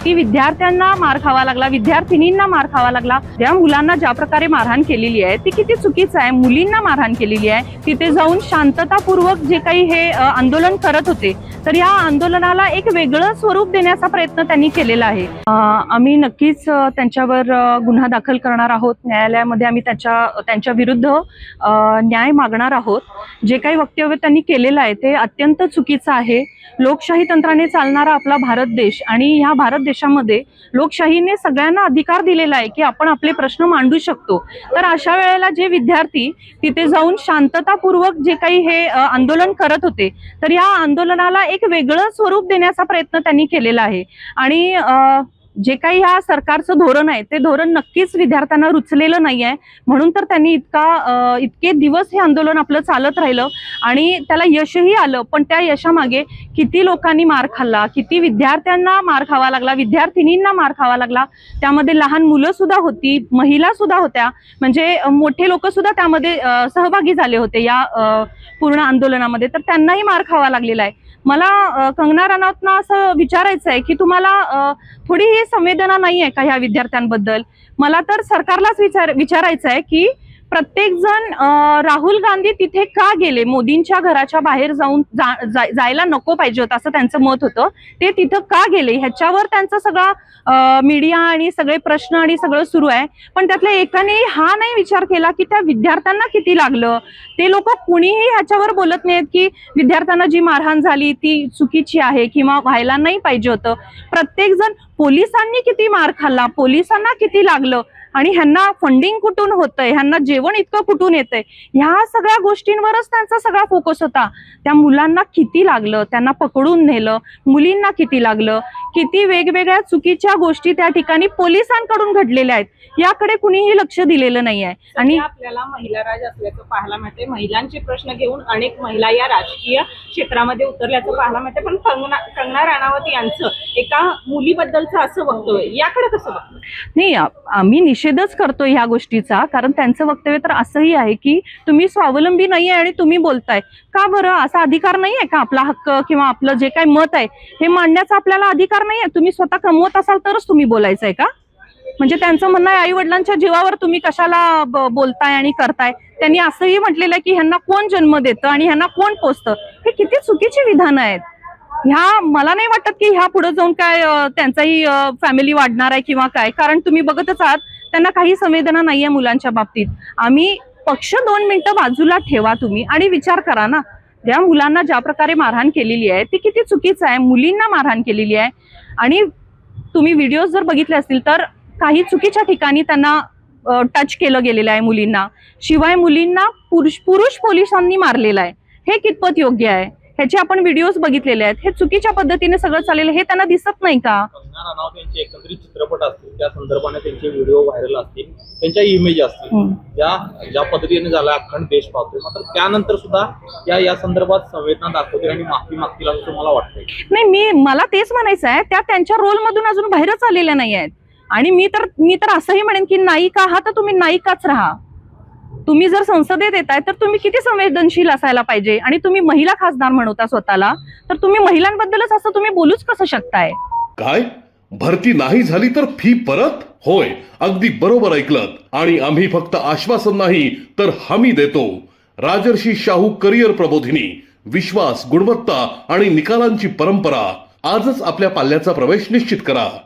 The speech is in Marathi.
किती विद्यार्थ्यांना मार खावा लागला, विद्यार्थिनींना मार खावा लागला, त्या मुलांना ज्या प्रकारे मारहाण केलेली आहे ती किती चुकीचं आहे। मुलींना मारहाण केलेली आहे, तिथे जाऊन शांततापूर्वक जे काही हे आंदोलन करत होते तर या आंदोलनाला एक वेगळं स्वरूप देण्याचा प्रयत्न त्यांनी केलेला आहे। आम्ही नक्कीच त्यांच्यावर गुन्हा दाखल करणार आहोत। न्यायालयामध्ये आम्ही त्यांच्या विरुद्ध न्याय मागणार आहोत। जे काही वक्तव्य त्यांनी केलेलं आहे ते अत्यंत चुकीचं आहे। लोकशाही तंत्राने चालणारा आपला भारत देश आणि ह्या भारत देशामध्ये लोकशाहीने सगळ्यांना अधिकार दिलेला आहे की आपण आपले प्रश्न मांडू शकतो। तर अशा वेळेला जे विद्यार्थी तिथे जाऊन शांततापूर्वक जे काही हे आंदोलन करत होते तर या आंदोलनाला एक वेगळं स्वरूप देण्याचा प्रयत्न त्यांनी केलेला आहे। आणि जे काही ह्या सरकारचं धोरण आहे ते धोरण नक्कीच विद्यार्थ्यांना रुचलेलं नाही आहे, म्हणून तर त्यांनी इतके दिवस हे आंदोलन आपलं चालत राहिलं आणि त्याला यशही आलं। पण त्या यशामागे किती लोकांनी मार खाल्ला, किती विद्यार्थ्यांना मार खावा लागला, विद्यार्थिनींना मार खावा लागला, त्यामध्ये लहान मुलं सुद्धा होती, महिला सुद्धा होत्या, म्हणजे मोठे लोक सुद्धा त्यामध्ये सहभागी झाले होते या पूर्ण आंदोलनामध्ये, तर त्यांनाही मार खावा लागलेला आहे। मला कंगना राणावतना असं विचारायचं आहे की तुम्हाला थोडी ही संवेदना नाही आहे का ह्या विद्यार्थ्यांबद्दल? मला तर सरकारलाच विचारायचं आहे की प्रत्येक जण राहुल गांधी तिथे का गेले, मोदींच्या घराच्या बाहेर जायला नको पाहिजे होतं असं त्यांचं मत होतं, ते तिथं का गेले ह्याच्यावर त्यांचा सगळा मीडिया आणि सगळे प्रश्न आणि सगळं सुरू आहे। पण त्यातल्या एकाने हा नाही विचार केला की त्या विद्यार्थ्यांना किती लागलं। ते लोक कुणीही ह्याच्यावर बोलत नाहीत की विद्यार्थ्यांना जी मारहाण झाली ती चुकीची आहे किंवा व्हायला नाही पाहिजे होतं। प्रत्येक जण पोलिसांनी किती मार खाल्ला, पोलिसांना किती लागलं आणि ह्यांना फंडिंग कुठून होतंय, ह्यांना जेवण इतकं कुठून येतंय, ह्या सगळ्या गोष्टींवरच त्यांचा सगळा फोकस होता। त्या मुलांना किती लागलं, त्यांना पकडून नेलं, मुलींना किती लागलं, किती वेगवेगळ्या चुकीच्या गोष्टी त्या ठिकाणी पोलिसांकडून घडलेल्या आहेत, याकडे कुणीही लक्ष दिलेलं नाही आहे। आणि आपल्याला महिला राज असल्याचं पाहायला मिळते, महिलांचे प्रश्न घेऊन अनेक महिला या राजकीय क्षेत्रामध्ये उतरल्याचं पाहायला मिळते। पण कंगना राणावत यांचं एका मुलीबद्दलचं असं वक्तव्य, याकडे कसं बघतो? नाही, आम्ही निषेधच करतो ह्या गोष्टीचा, कारण त्यांचं वक्तव्य तर असंही आहे की तुम्ही स्वावलंबी नाही आहे आणि तुम्ही बोलताय का बरं? असा अधिकार नाही आहे का? आपला हक्क किंवा आपलं जे काही मत आहे हे मांडण्याचा आपल्याला अधिकार नाही आहे? तुम्ही स्वतः कमवत असाल तरच तुम्ही बोलायचं आहे का? म्हणजे त्यांचं म्हणणं आहे आई वडिलांच्या जीवावर तुम्ही कशाला बोलताय आणि करताय। त्यांनी असंही म्हटलेलं आहे की ह्यांना कोण जन्म देतं आणि ह्यांना कोण पोसतं। हे किती चुकीची विधानं आहेत। ह्या मला नाही वाटत की ह्या पुढे जाऊन काय त्यांचाही फॅमिली वाढणार आहे किंवा काय, कारण तुम्ही बघतच आहात त्यांना काही संवेदना नाहीये मुलांच्या बाबतीत। आम्ही पक्ष 2 मिनिटं बाजूला ठेवा तुम्ही आणि विचार करा ना, त्या मुलांना ज्या प्रकारे मारहाण केलेली आहे ती किती चुकीचं आहे। मुलींना मारहाण केलेली आहे आणि तुम्ही व्हिडिओ जर बघितले असतील तर काही चुकीच्या ठिकाणी त्यांना टच केलं गेलेलं आहे मुलींना, शिवाय मुलींना पुरुष पोलिसांनी मारलेलं आहे। हे कितपत योग्य आहे? ह्याचे आपण व्हिडिओज बघितलेले आहेत। हे चुकीच्या पद्धतीने सगळं चाललेलं हे त्यांना दिसत नाही का? कंगना राणावत यांचे एकंदरीत चित्रपट असतील, त्या संदर्भाने त्यांचे व्हिडिओ व्हायरल असतील, त्यांच्या इमेज असतील, ज्या पद्धतीने झाला अखंड देश पाहतोय, मात्र त्यानंतर सुद्धा या संदर्भात संवेदना दाखवतील आणि माफी मागतील असं तुम्हाला वाटतंय? नाही, मला तेच म्हणायचं आहे, त्या त्यांच्या रोल मधून अजून बाहेरच आलेल्या नाही आहेत। आणि मी तर असंही म्हणेन की नायिका आहात तर तुम्ही नायिकाच राहा। तुम्ही जर संसदेत येताय तर तुम्ही किती संवेदनशील असायला पाहिजे। आणि तुम्ही महिला खासदार म्हणता स्वतःला, तर तुम्ही महिलांबद्दलच असं तुम्ही बोलूच कसं शकताय? काय भरती नाही झाली तर फी परत? होय, अगदी बरोबर ऐकलत। आणि आम्ही फक्त आश्वासन नाही तर हमी देतो। राजर्षी शाहू करिअर प्रबोधिनी, विश्वास, गुणवत्ता आणि निकालांची परंपरा। आजच आपल्या पाल्याचा प्रवेश निश्चित करा।